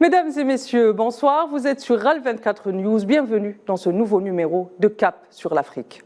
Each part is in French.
Mesdames et messieurs, bonsoir. Vous êtes sur RAL 24 News. Bienvenue dans ce nouveau numéro de Cap sur l'Afrique.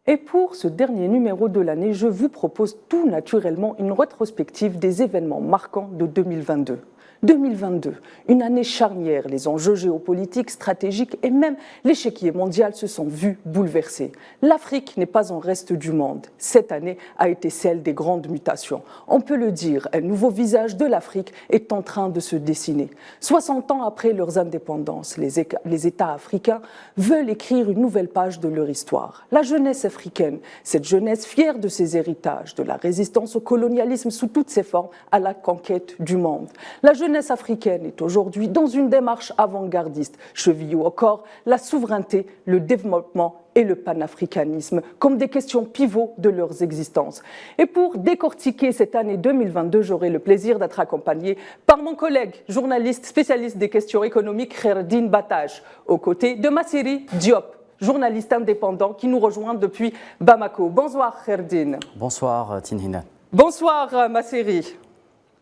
Et pour ce dernier numéro de l'année, je vous propose tout naturellement une rétrospective des événements marquants de 2022. 2022, une année charnière, les enjeux géopolitiques, stratégiques et même l'échiquier mondial se sont vus bouleversés. L'Afrique n'est pas en reste du monde. Cette année a été celle des grandes mutations. On peut le dire, un nouveau visage de l'Afrique est en train de se dessiner. 60 ans après leurs indépendances, les États africains veulent écrire une nouvelle page de leur histoire. La jeunesse africaine, cette jeunesse fière de ses héritages, de la résistance au colonialisme sous toutes ses formes, à la conquête du monde. La jeunesse africaine est aujourd'hui dans une démarche avant-gardiste, chevillée au corps la souveraineté, le développement et le panafricanisme comme des questions pivots de leurs existences. Et pour décortiquer cette année 2022, j'aurai le plaisir d'être accompagné par mon collègue, journaliste spécialiste des questions économiques, Kherdine Batache, aux côtés de Massiri Diop, journaliste indépendant qui nous rejoint depuis Bamako. Bonsoir Kherdine. Bonsoir Tinhina. Bonsoir Massiri.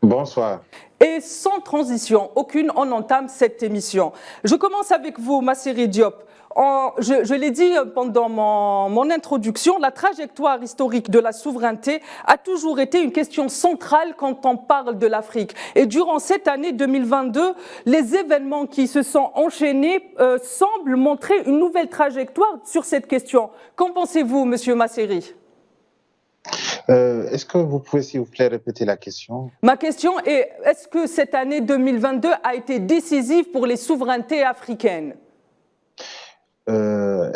Bonsoir. Et sans transition aucune, on entame cette émission. Je commence avec vous, Massiri Diop. Je l'ai dit pendant mon introduction, la trajectoire historique de la souveraineté a toujours été une question centrale quand on parle de l'Afrique. Et durant cette année 2022, les événements qui se sont enchaînés semblent montrer une nouvelle trajectoire sur cette question. Qu'en pensez-vous, Monsieur Massiri ? Est-ce que vous pouvez, s'il vous plaît, répéter la question? Ma question est, est-ce que cette année 2022 a été décisive pour les souverainetés africaines?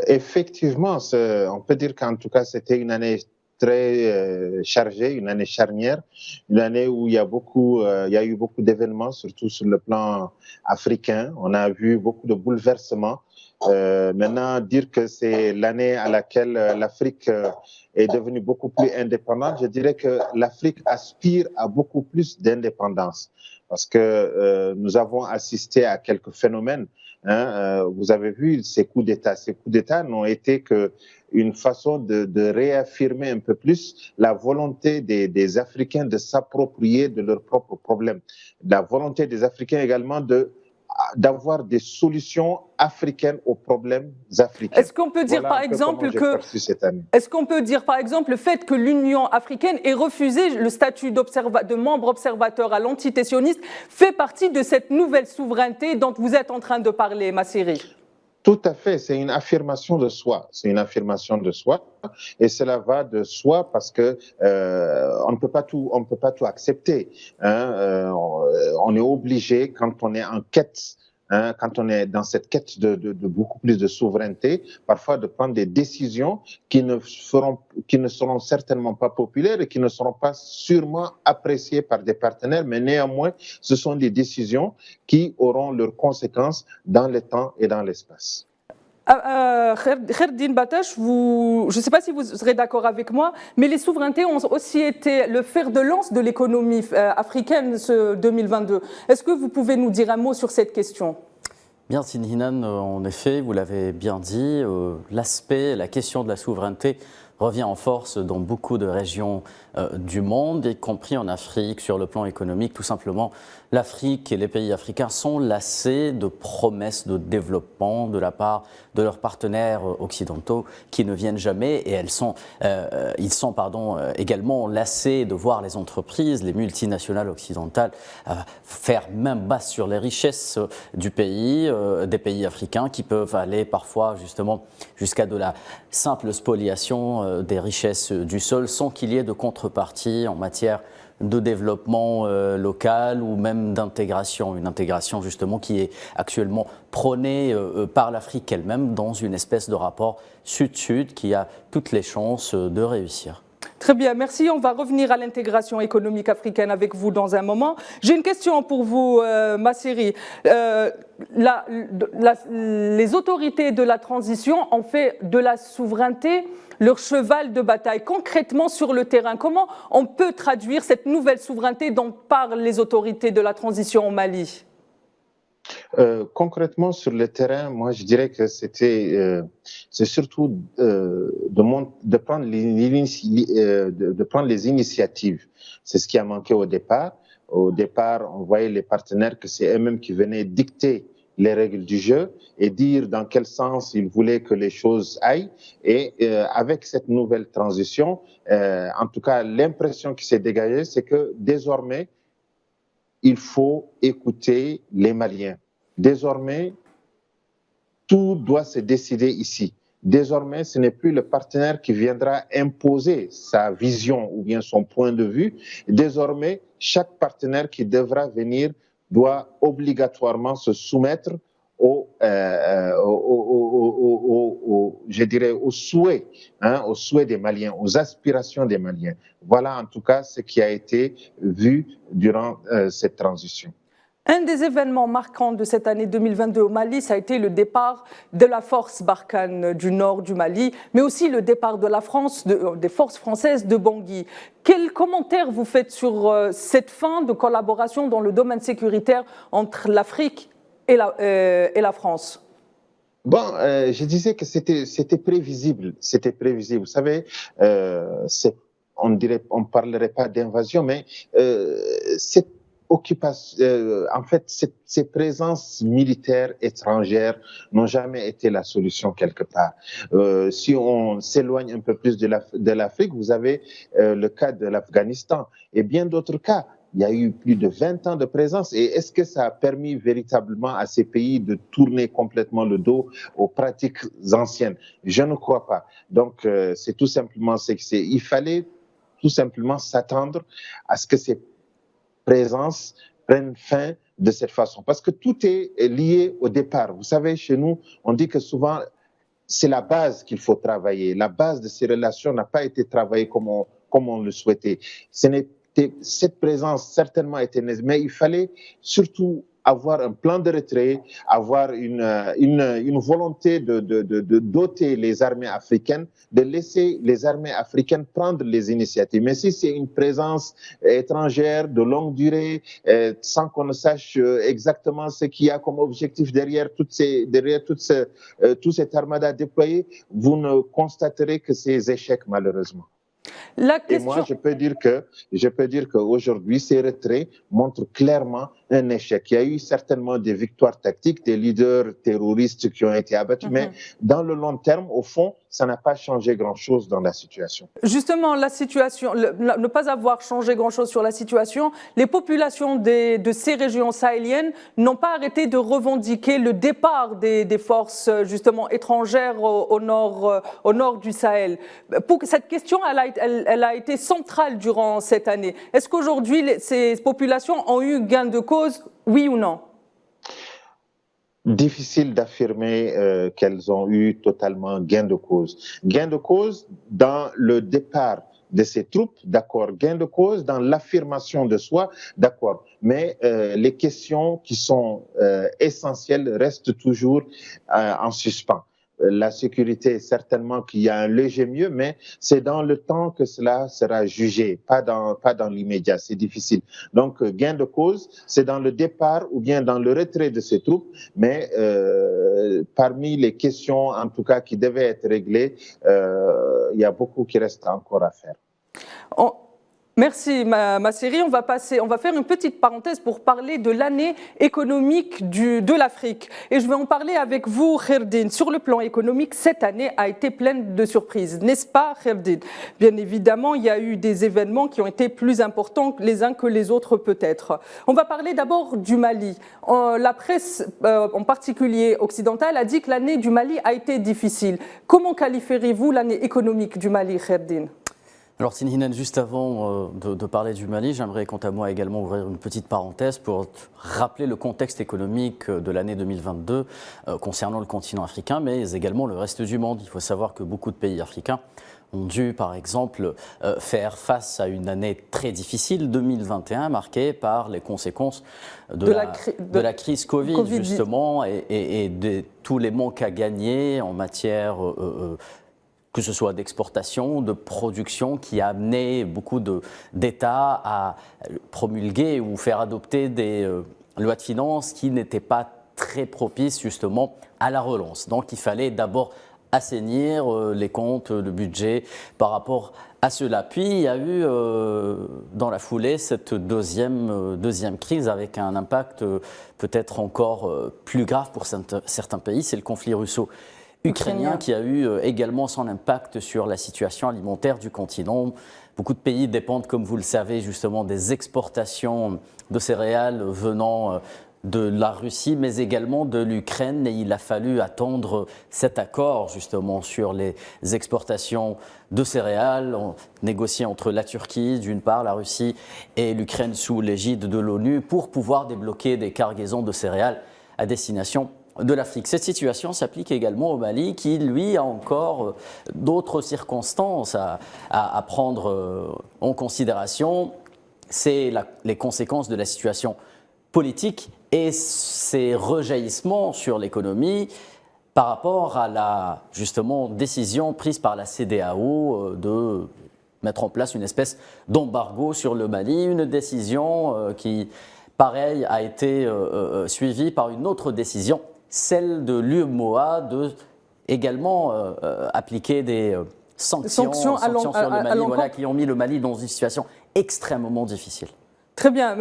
Effectivement, on peut dire qu'en tout cas, c'était une année très chargée, une année charnière, une année où il y a eu beaucoup d'événements, surtout sur le plan africain. On a vu beaucoup de bouleversements. Maintenant, dire que c'est l'année à laquelle l'Afrique est devenue beaucoup plus indépendante, je dirais que l'Afrique aspire à beaucoup plus d'indépendance parce que nous avons assisté à quelques phénomènes. Vous avez vu ces coups d'État. Ces coups d'État n'ont été qu'une façon de réaffirmer un peu plus la volonté des Africains de s'approprier de leurs propres problèmes. La volonté des Africains également d'avoir des solutions africaines aux problèmes africains. Est-ce qu'on peut dire par exemple le fait que l'Union africaine ait refusé le statut de membre observateur à l'entité sioniste fait partie de cette nouvelle souveraineté dont vous êtes en train de parler, Massiri? Tout à fait, c'est une affirmation de soi. C'est une affirmation de soi, et cela va de soi parce que on ne peut pas tout accepter. On est obligé quand on est en quête. Quand on est dans cette quête de beaucoup plus de souveraineté, parfois de prendre des décisions qui ne seront certainement pas populaires et qui ne seront pas sûrement appréciées par des partenaires, mais néanmoins, ce sont des décisions qui auront leurs conséquences dans le temps et dans l'espace. Kherdine Batache, je ne sais pas si vous serez d'accord avec moi, mais les souverainetés ont aussi été le fer de lance de l'économie africaine ce 2022. Est-ce que vous pouvez nous dire un mot sur cette question ? Bien, Tinhinan, en effet, vous l'avez bien dit, la question de la souveraineté revient en force dans beaucoup de régions du monde, y compris en Afrique, sur le plan économique. Tout simplement, l'Afrique et les pays africains sont lassés de promesses de développement de la part de leurs partenaires occidentaux qui ne viennent jamais, et ils sont également lassés de voir les entreprises, les multinationales occidentales faire main basse sur les richesses du pays, des pays africains qui peuvent aller parfois justement jusqu'à de la simple spoliation des richesses du sol sans qu'il y ait de contrepartie en matière de développement local ou même d'intégration, une intégration justement qui est actuellement prônée par l'Afrique elle-même dans une espèce de rapport sud-sud qui a toutes les chances de réussir. Très bien, merci. On va revenir à l'intégration économique africaine avec vous dans un moment. J'ai une question pour vous, Massiri. Les autorités de la transition ont fait de la souveraineté leur cheval de bataille. Concrètement, sur le terrain, comment on peut traduire cette nouvelle souveraineté dont parlent les autorités de la transition au Mali ? Concrètement, sur le terrain, moi, je dirais que c'est surtout de prendre de prendre les initiatives. C'est ce qui a manqué au départ. Au départ, on voyait les partenaires que c'est eux-mêmes qui venaient dicter les règles du jeu et dire dans quel sens ils voulaient que les choses aillent. Et avec cette nouvelle transition, en tout cas, l'impression qui s'est dégagée, c'est que désormais, il faut écouter les Maliens. Désormais, tout doit se décider ici. Désormais, ce n'est plus le partenaire qui viendra imposer sa vision ou bien son point de vue. Désormais, chaque partenaire qui devra venir doit obligatoirement se soumettre je dirais, aux souhaits des Maliens, aux aspirations des Maliens. Voilà en tout cas ce qui a été vu durant cette transition. Un des événements marquants de cette année 2022 au Mali, ça a été le départ de la force Barkhane du nord du Mali, mais aussi le départ de la France, des forces françaises de Bangui. Quel commentaire vous faites sur cette fin de collaboration dans le domaine sécuritaire entre l'Afrique et la France? Bon, je disais que c'était prévisible. C'était prévisible. Vous savez, on parlerait pas d'invasion, mais cette occupation, en fait, ces présences militaires étrangères n'ont jamais été la solution quelque part. Si on s'éloigne un peu plus de l'Afrique, vous avez le cas de l'Afghanistan et bien d'autres cas. Il y a eu plus de 20 ans de présence. Et est-ce que ça a permis véritablement à ces pays de tourner complètement le dos aux pratiques anciennes? Je ne crois pas. Donc, c'est tout simplement il fallait tout simplement s'attendre à ce que ces présences prennent fin de cette façon. Parce que tout est lié au départ. Vous savez, chez nous, on dit que souvent, c'est la base qu'il faut travailler. La base de ces relations n'a pas été travaillée comme on le souhaitait. Cette présence certainement était nécessaire, mais il fallait surtout avoir un plan de retrait, avoir une volonté de doter les armées africaines, de laisser les armées africaines prendre les initiatives. Mais si c'est une présence étrangère de longue durée, sans qu'on ne sache exactement ce qu'il y a comme objectif derrière tout cet armada déployé, vous ne constaterez que ces échecs malheureusement. Et moi, je peux dire qu'aujourd'hui, ces retraits montrent clairement un échec. Il y a eu certainement des victoires tactiques, des leaders terroristes qui ont été abattus, mais dans le long terme, au fond, ça n'a pas changé grand-chose dans la situation. Justement, la situation, ne pas avoir changé grand-chose sur la situation, les populations de ces régions sahéliennes n'ont pas arrêté de revendiquer le départ des forces justement étrangères au nord du Sahel. Cette question, elle a été centrale durant cette année. Est-ce qu'aujourd'hui, ces populations ont eu gain de cause, oui ou non? Difficile d'affirmer qu'elles ont eu totalement gain de cause. Gain de cause dans le départ de ces troupes, d'accord. Gain de cause dans l'affirmation de soi, d'accord. Mais les questions qui sont essentielles restent toujours en suspens. La sécurité, certainement qu'il y a un léger mieux, mais c'est dans le temps que cela sera jugé, pas dans l'immédiat, c'est difficile. Donc, gain de cause, c'est dans le départ ou bien dans le retrait de ces troupes, mais parmi les questions, en tout cas, qui devaient être réglées, il y a beaucoup qui reste encore à faire. Merci Masseri. On va faire une petite parenthèse pour parler de l'année économique de l'Afrique. Et je vais en parler avec vous, Kherdine. Sur le plan économique, cette année a été pleine de surprises, n'est-ce pas, Kherdine? Bien évidemment, il y a eu des événements qui ont été plus importants les uns que les autres peut-être. On va parler d'abord du Mali. La presse, en particulier occidentale, a dit que l'année du Mali a été difficile. Comment qualifieriez-vous l'année économique du Mali, Kherdine? Alors Tinhinen, juste avant de parler du Mali, j'aimerais quant à moi également ouvrir une petite parenthèse pour rappeler le contexte économique de l'année 2022 concernant le continent africain, mais également le reste du monde. Il faut savoir que beaucoup de pays africains ont dû, par exemple, faire face à une année très difficile, 2021, marquée par les conséquences de la crise Covid, justement, et de tous les manques à gagner en matière que ce soit d'exportation, de production, qui a amené beaucoup d'États à promulguer ou faire adopter des lois de finances qui n'étaient pas très propice justement à la relance. Donc il fallait d'abord assainir les comptes, le budget par rapport à cela. Puis il y a eu dans la foulée cette deuxième crise avec un impact peut-être encore plus grave pour certains pays, c'est le conflit russo-ukrainien qui a eu également son impact sur la situation alimentaire du continent. Beaucoup de pays dépendent, comme vous le savez, justement des exportations de céréales venant de la Russie, mais également de l'Ukraine. Et il a fallu attendre cet accord, justement, sur les exportations de céréales, négocié entre la Turquie, d'une part, la Russie et l'Ukraine sous l'égide de l'ONU, pour pouvoir débloquer des cargaisons de céréales à destination de l'Afrique. Cette situation s'applique également au Mali, qui, lui, a encore d'autres circonstances à prendre en considération. C'est les conséquences de la situation politique et ses rejaillissements sur l'économie par rapport à la, justement, décision prise par la CEDEAO de mettre en place une espèce d'embargo sur le Mali, une décision qui, pareil, a été suivie par une autre décision, celle de l'UEMOA, de également appliquer des sanctions sur le Mali, voilà, qui ont mis le Mali dans une situation extrêmement difficile. Très bien,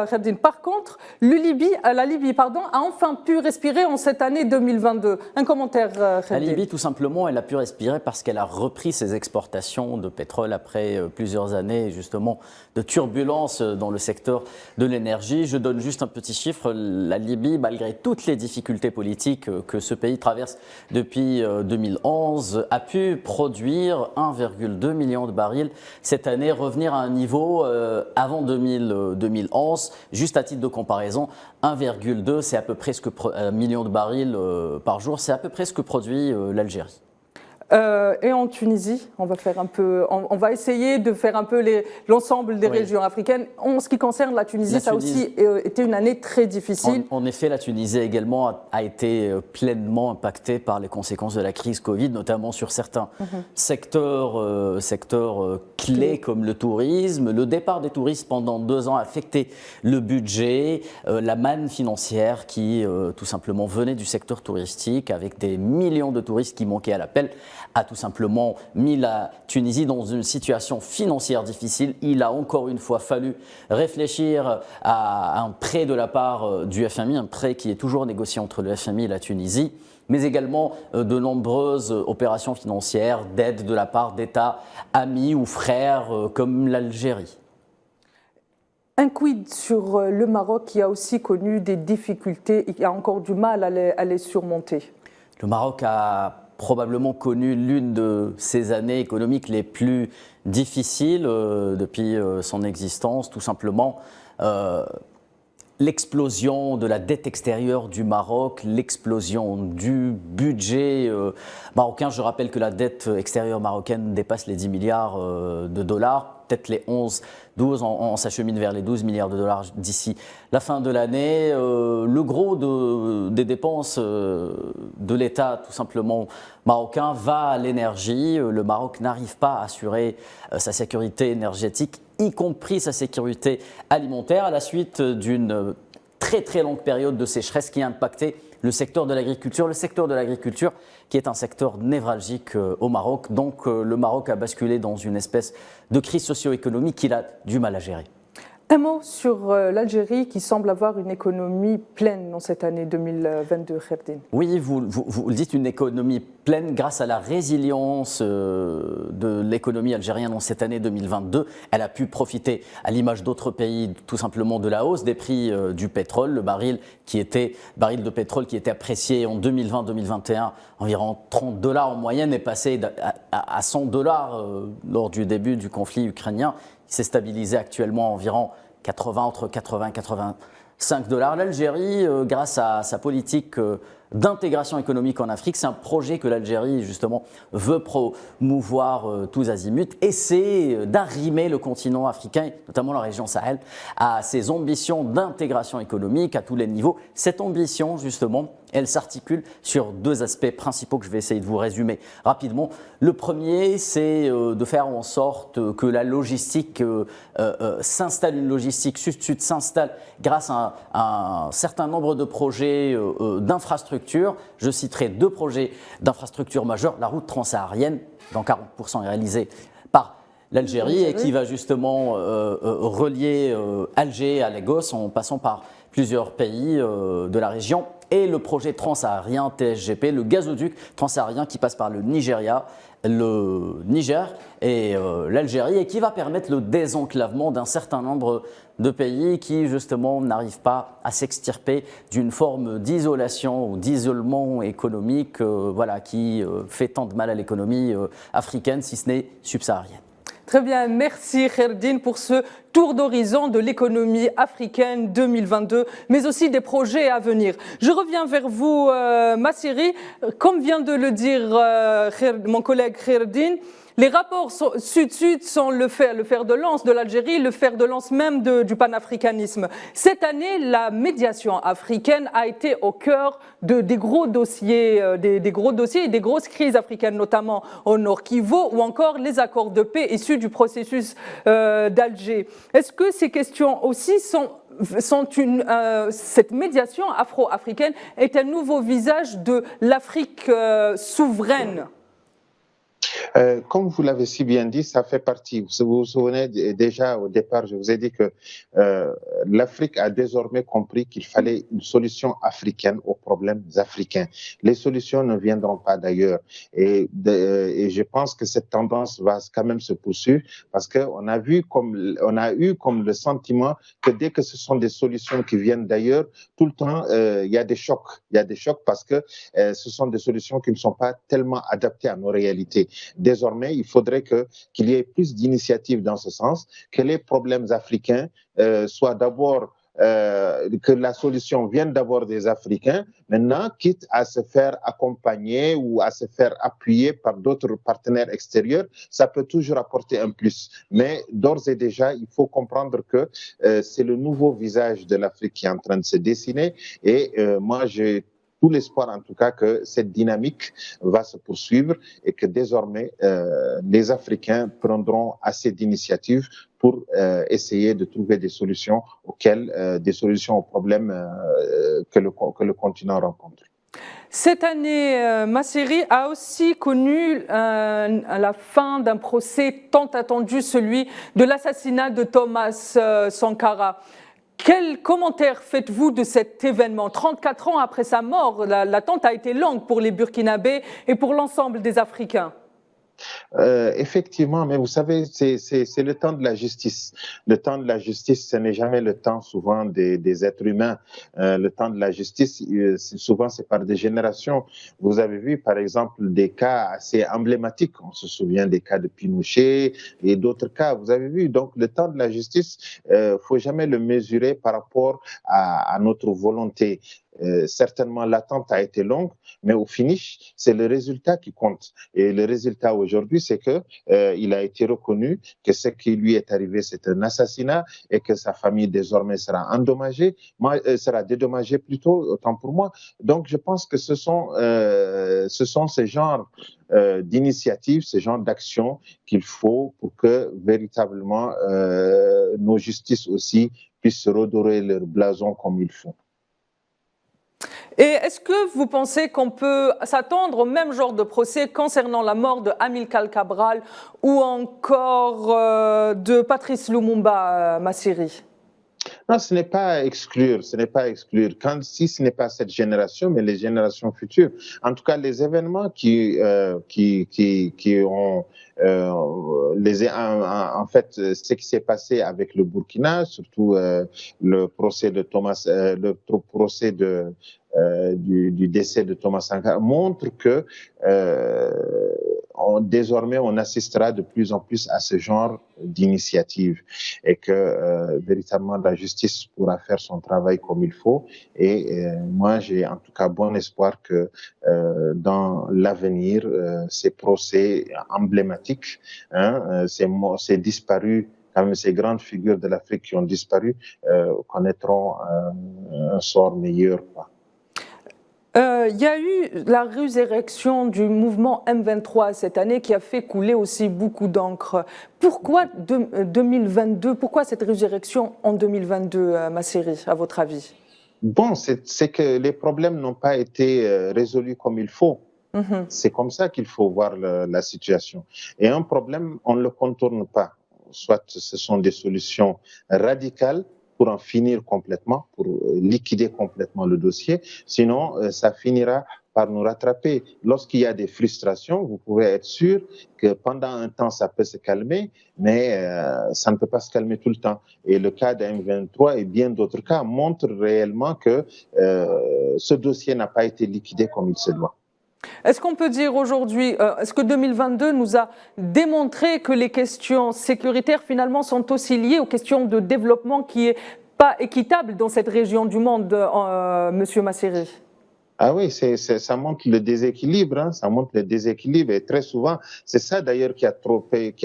Khabdine. Par contre, la Libye a enfin pu respirer en cette année 2022. Un commentaire, Khabdine. La Libye, tout simplement, elle a pu respirer parce qu'elle a repris ses exportations de pétrole après plusieurs années, justement, de turbulences dans le secteur de l'énergie. Je donne juste un petit chiffre. La Libye, malgré toutes les difficultés politiques que ce pays traverse depuis 2011, a pu produire 1,2 million de barils cette année, revenir à un niveau avant 2011, juste à titre de comparaison, 1,2, c'est à peu près ce que million de barils par jour, c'est à peu près ce que produit l'Algérie. Et en Tunisie, on va essayer de faire un peu l'ensemble des régions africaines. En ce qui concerne la Tunisie, ça a aussi été une année très difficile. En effet, la Tunisie également a été pleinement impactée par les conséquences de la crise Covid, notamment sur certains secteurs clés comme le tourisme. Le départ des touristes pendant 2 ans a affecté le budget, la manne financière qui tout simplement venait du secteur touristique avec des millions de touristes qui manquaient à l'appel, a tout simplement mis la Tunisie dans une situation financière difficile. Il a encore une fois fallu réfléchir à un prêt de la part du FMI, un prêt qui est toujours négocié entre le FMI et la Tunisie, mais également de nombreuses opérations financières d'aide de la part d'États amis ou frères comme l'Algérie. Un quid sur le Maroc qui a aussi connu des difficultés et qui a encore du mal à les surmonter. Le Maroc a probablement connu l'une de ses années économiques les plus difficiles depuis son existence, tout simplement. L'explosion de la dette extérieure du Maroc, l'explosion du budget marocain. Je rappelle que la dette extérieure marocaine dépasse les 10 milliards de dollars, peut-être les 12, on s'achemine vers les 12 milliards de dollars d'ici la fin de l'année. Le gros des dépenses de l'État, tout simplement marocain, va à l'énergie. Le Maroc n'arrive pas à assurer sa sécurité énergétique, y compris sa sécurité alimentaire, à la suite d'une très très longue période de sécheresse qui a impacté le secteur de l'agriculture. Le secteur de l'agriculture qui est un secteur névralgique au Maroc. Donc le Maroc a basculé dans une espèce de crise socio-économique qu'il a du mal à gérer. Un mot sur l'Algérie qui semble avoir une économie pleine dans cette année 2022, Khabdine. Oui, vous le dites, une économie pleine grâce à la résilience de l'économie algérienne en cette année 2022. Elle a pu profiter, à l'image d'autres pays, tout simplement de la hausse des prix du pétrole. Le baril de pétrole qui était apprécié en 2020-2021 environ 30 $ en moyenne est passé à 100 $ lors du début du conflit ukrainien. Il s'est stabilisé actuellement à environ entre 80 et 85 $. L'Algérie, grâce à sa politique d'intégration économique en Afrique. C'est un projet que l'Algérie, justement, veut promouvoir tous azimuts, et c'est d'arrimer le continent africain, notamment la région Sahel, à ses ambitions d'intégration économique à tous les niveaux. Cette ambition, justement, elle s'articule sur deux aspects principaux que je vais essayer de vous résumer rapidement. Le premier, c'est de faire en sorte que la logistique s'installe, une logistique sud-sud s'installe grâce à un certain nombre de projets d'infrastructures. Je citerai deux projets d'infrastructures majeurs. La route transsaharienne, dont 40% est réalisée par l'Algérie et qui va justement relier Alger à Lagos en passant par plusieurs pays de la région, et le projet transsaharien TSGP, le gazoduc transsaharien qui passe par le Nigeria, le Niger et l'Algérie, et qui va permettre le désenclavement d'un certain nombre de pays qui justement n'arrivent pas à s'extirper d'une forme d'isolation ou d'isolement économique qui fait tant de mal à l'économie africaine, si ce n'est subsaharienne. Très bien, merci Kherdine pour ce tour d'horizon de l'économie africaine 2022, mais aussi des projets à venir. Je reviens vers vous, Massiri. Comme vient de le dire mon collègue Kherdine, les rapports sud-sud sont le fer de lance de l'Algérie, le fer de lance même du panafricanisme. Cette année, la médiation africaine a été au cœur des gros dossiers, des gros dossiers et des grosses crises africaines, notamment au Nord Kivu, ou encore les accords de paix issus du processus d'Alger. Est-ce que ces questions aussi cette médiation afro-africaine est un nouveau visage de l'Afrique souveraine? Comme vous l'avez si bien dit, ça fait partie. Vous vous souvenez déjà au départ, je vous ai dit que l'Afrique a désormais compris qu'il fallait une solution africaine aux problèmes africains. Les solutions ne viendront pas d'ailleurs. Et je pense que cette tendance va quand même se poursuivre parce qu'on a eu comme le sentiment que dès que ce sont des solutions qui viennent d'ailleurs, tout le temps, il y a des chocs. Il y a des chocs parce que ce sont des solutions qui ne sont pas tellement adaptées à nos réalités. Désormais, il faudrait qu'il y ait plus d'initiatives dans ce sens, que les problèmes africains soient d'abord, que la solution vienne d'abord des Africains, maintenant, quitte à se faire accompagner ou à se faire appuyer par d'autres partenaires extérieurs, ça peut toujours apporter un plus. Mais d'ores et déjà, il faut comprendre que c'est le nouveau visage de l'Afrique qui est en train de se dessiner, et moi, j'ai tout l'espoir en tout cas que cette dynamique va se poursuivre et que désormais les Africains prendront assez d'initiatives pour essayer de trouver des solutions aux problèmes que le continent rencontre. Cette année, Massiri a aussi connu la fin d'un procès tant attendu, celui de l'assassinat de Thomas Sankara. Quel commentaire faites-vous de cet événement? 34 ans après sa mort, l'attente a été longue pour les Burkinabés et pour l'ensemble des Africains. Effectivement, mais vous savez, c'est le temps de la justice. Le temps de la justice, ce n'est jamais le temps souvent des êtres humains. Le temps de la justice, souvent c'est par des générations. Vous avez vu par exemple des cas assez emblématiques. On se souvient des cas de Pinochet et d'autres cas. Vous avez vu, donc le temps de la justice, faut jamais le mesurer par rapport à notre volonté. Certainement, l'attente a été longue, mais au finish, c'est le résultat qui compte. Et le résultat aujourd'hui, c'est que il a été reconnu que ce qui lui est arrivé, c'est un assassinat et que sa famille désormais sera endommagée, sera dédommagée plutôt, autant pour moi. Donc, je pense que ce sont ces genres d'initiatives, ces genres d'actions qu'il faut pour que véritablement nos justices aussi puissent se redorer leur blason comme il faut. Et est-ce que vous pensez qu'on peut s'attendre au même genre de procès concernant la mort de Amilcar Cabral ou encore de Patrice Lumumba, Massiri? Non, ce n'est pas à exclure, ce n'est pas à exclure. Si ce n'est pas cette génération, mais les générations futures. En tout cas, les événements qui ont En fait, ce qui s'est passé avec le Burkina, surtout le procès de du décès de Thomas Sankara, montre que désormais on assistera de plus en plus à ce genre d'initiative et que véritablement la justice pourra faire son travail comme il faut. Et moi, j'ai en tout cas bon espoir que dans l'avenir, ces procès emblématiques, ces disparus, quand même ces grandes figures de l'Afrique qui ont disparu, connaîtront un sort meilleur, quoi. Il y a eu la résurrection du mouvement M23 cette année qui a fait couler aussi beaucoup d'encre. Pourquoi 2022 ? Pourquoi cette résurrection en 2022, Masseri, à votre avis ? Bon, c'est que les problèmes n'ont pas été résolus comme il faut. C'est comme ça qu'il faut voir la situation. Et un problème, on ne le contourne pas. Soit ce sont des solutions radicales pour en finir complètement, pour liquider complètement le dossier. Sinon, ça finira par nous rattraper. Lorsqu'il y a des frustrations, vous pouvez être sûr que pendant un temps, ça peut se calmer, mais ça ne peut pas se calmer tout le temps. Et le cas de M23 et bien d'autres cas montrent réellement que ce dossier n'a pas été liquidé comme il se doit. Est-ce qu'on peut dire aujourd'hui, est-ce que 2022 nous a démontré que les questions sécuritaires finalement sont aussi liées aux questions de développement qui n'est pas équitable dans cette région du monde, Monsieur Masseri ? Ah oui, ça montre le déséquilibre, hein, ça montre le déséquilibre et très souvent, c'est ça d'ailleurs qui a trompé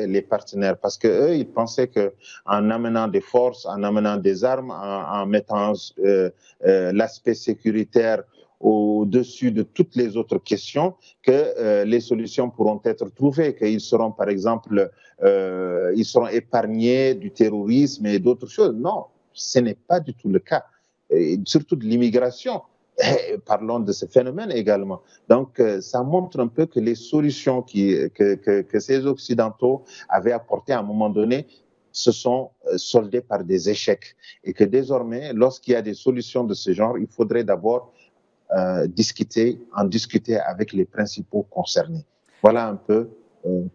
les partenaires parce que eux, ils pensaient que en amenant des forces, en amenant des armes, en mettant l'aspect sécuritaire au-dessus de toutes les autres questions, que les solutions pourront être trouvées, qu'ils seront par exemple, ils seront épargnés du terrorisme et d'autres choses. Non, ce n'est pas du tout le cas, et surtout de l'immigration. Parlons de ce phénomène également. Donc, ça montre un peu que les solutions que ces Occidentaux avaient apportées à un moment donné se sont soldées par des échecs. Et que désormais, lorsqu'il y a des solutions de ce genre, il faudrait d'abord en discuter avec les principaux concernés. Voilà un peu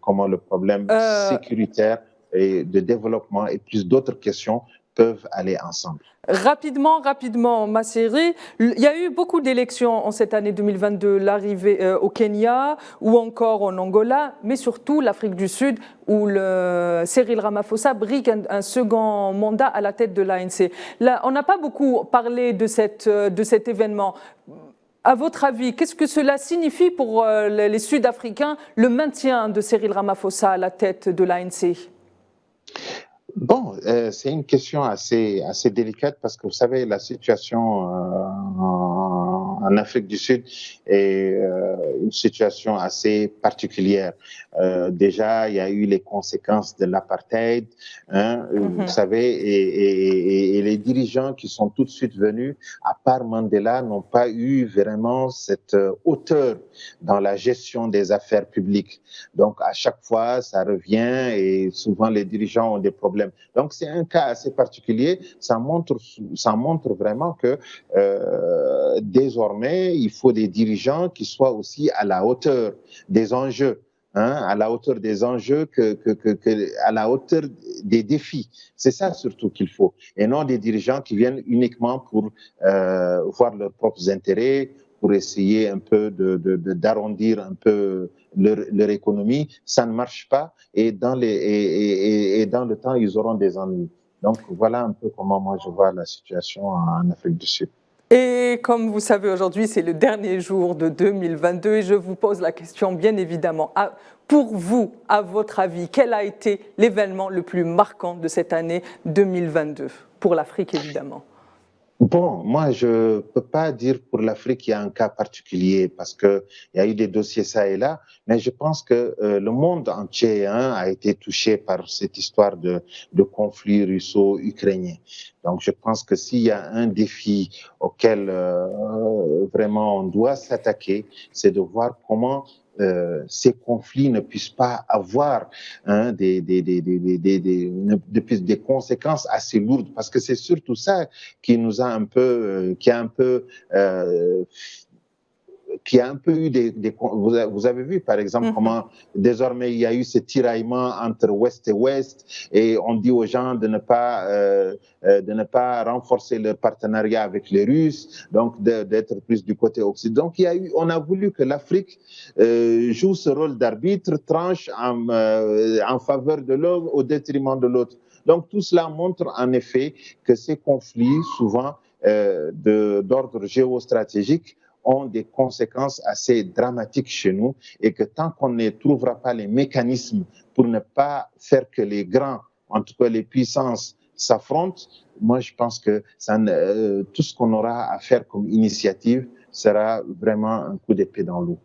comment le problème sécuritaire et de développement et plus d'autres questions peuvent aller ensemble. Rapidement, Masseri, il y a eu beaucoup d'élections en cette année 2022, l'arrivée au Kenya ou encore en Angola, mais surtout l'Afrique du Sud où Cyril Ramaphosa brigue un second mandat à la tête de l'ANC. Là, on n'a pas beaucoup parlé de cet événement. À votre avis, qu'est-ce que cela signifie pour les Sud-Africains, le maintien de Cyril Ramaphosa à la tête de l'ANC ? Bon, c'est une question assez délicate parce que vous savez, la situation en Afrique du Sud est une situation assez particulière. Déjà, il y a eu les conséquences de l'apartheid, hein, vous savez, et les dirigeants qui sont tout de suite venus, à part Mandela, n'ont pas eu vraiment cette hauteur dans la gestion des affaires publiques. Donc, à chaque fois, ça revient et souvent les dirigeants ont des problèmes. Donc, c'est un cas assez particulier. Ça montre vraiment que désormais, il faut des dirigeants qui soient aussi à la hauteur des enjeux. À la hauteur des enjeux, à la hauteur des défis. C'est ça surtout qu'il faut. Et non des dirigeants qui viennent uniquement pour voir leurs propres intérêts, pour essayer un peu d'arrondir un peu leur économie. Ça ne marche pas et dans le temps, ils auront des ennuis. Donc voilà un peu comment moi je vois la situation en Afrique du Sud. Et comme vous savez, aujourd'hui, c'est le dernier jour de 2022 et je vous pose la question, bien évidemment, pour vous, à votre avis, quel a été l'événement le plus marquant de cette année 2022, pour l'Afrique évidemment ? Bon, moi, je peux pas dire pour l'Afrique qu'il y a un cas particulier parce que il y a eu des dossiers ça et là, mais je pense que le monde entier a été touché par cette histoire de conflit russo-ukrainien. Donc, je pense que s'il y a un défi auquel vraiment on doit s'attaquer, c'est de voir comment ces conflits ne puissent pas avoir des conséquences assez lourdes, parce que c'est surtout ça qui nous a un peu, qui a un peu eu vous avez vu par exemple comment désormais il y a eu ce tiraillement entre Ouest et Ouest, et on dit aux gens de ne pas renforcer leur partenariat avec les Russes, donc d'être plus du côté occidental. Donc on a voulu que l'Afrique joue ce rôle d'arbitre, tranche en faveur de l'un au détriment de l'autre. Donc tout cela montre en effet que ces conflits, souvent d'ordre géostratégique, ont des conséquences assez dramatiques chez nous, et que tant qu'on ne trouvera pas les mécanismes pour ne pas faire que les grands, en tout cas les puissances, s'affrontent, moi je pense que tout ce qu'on aura à faire comme initiative sera vraiment un coup d'épée dans l'eau.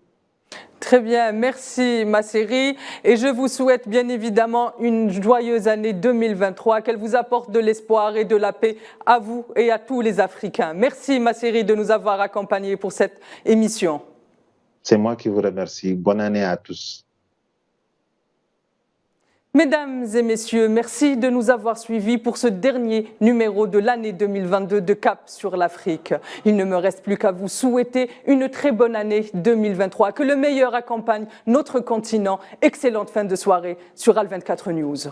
Très bien, merci Masseri, et je vous souhaite bien évidemment une joyeuse année 2023, qu'elle vous apporte de l'espoir et de la paix à vous et à tous les Africains. Merci Masseri de nous avoir accompagnés pour cette émission. C'est moi qui vous remercie. Bonne année à tous. Mesdames et messieurs, merci de nous avoir suivis pour ce dernier numéro de l'année 2022 de Cap sur l'Afrique. Il ne me reste plus qu'à vous souhaiter une très bonne année 2023, que le meilleur accompagne notre continent. Excellente fin de soirée sur Al 24 News.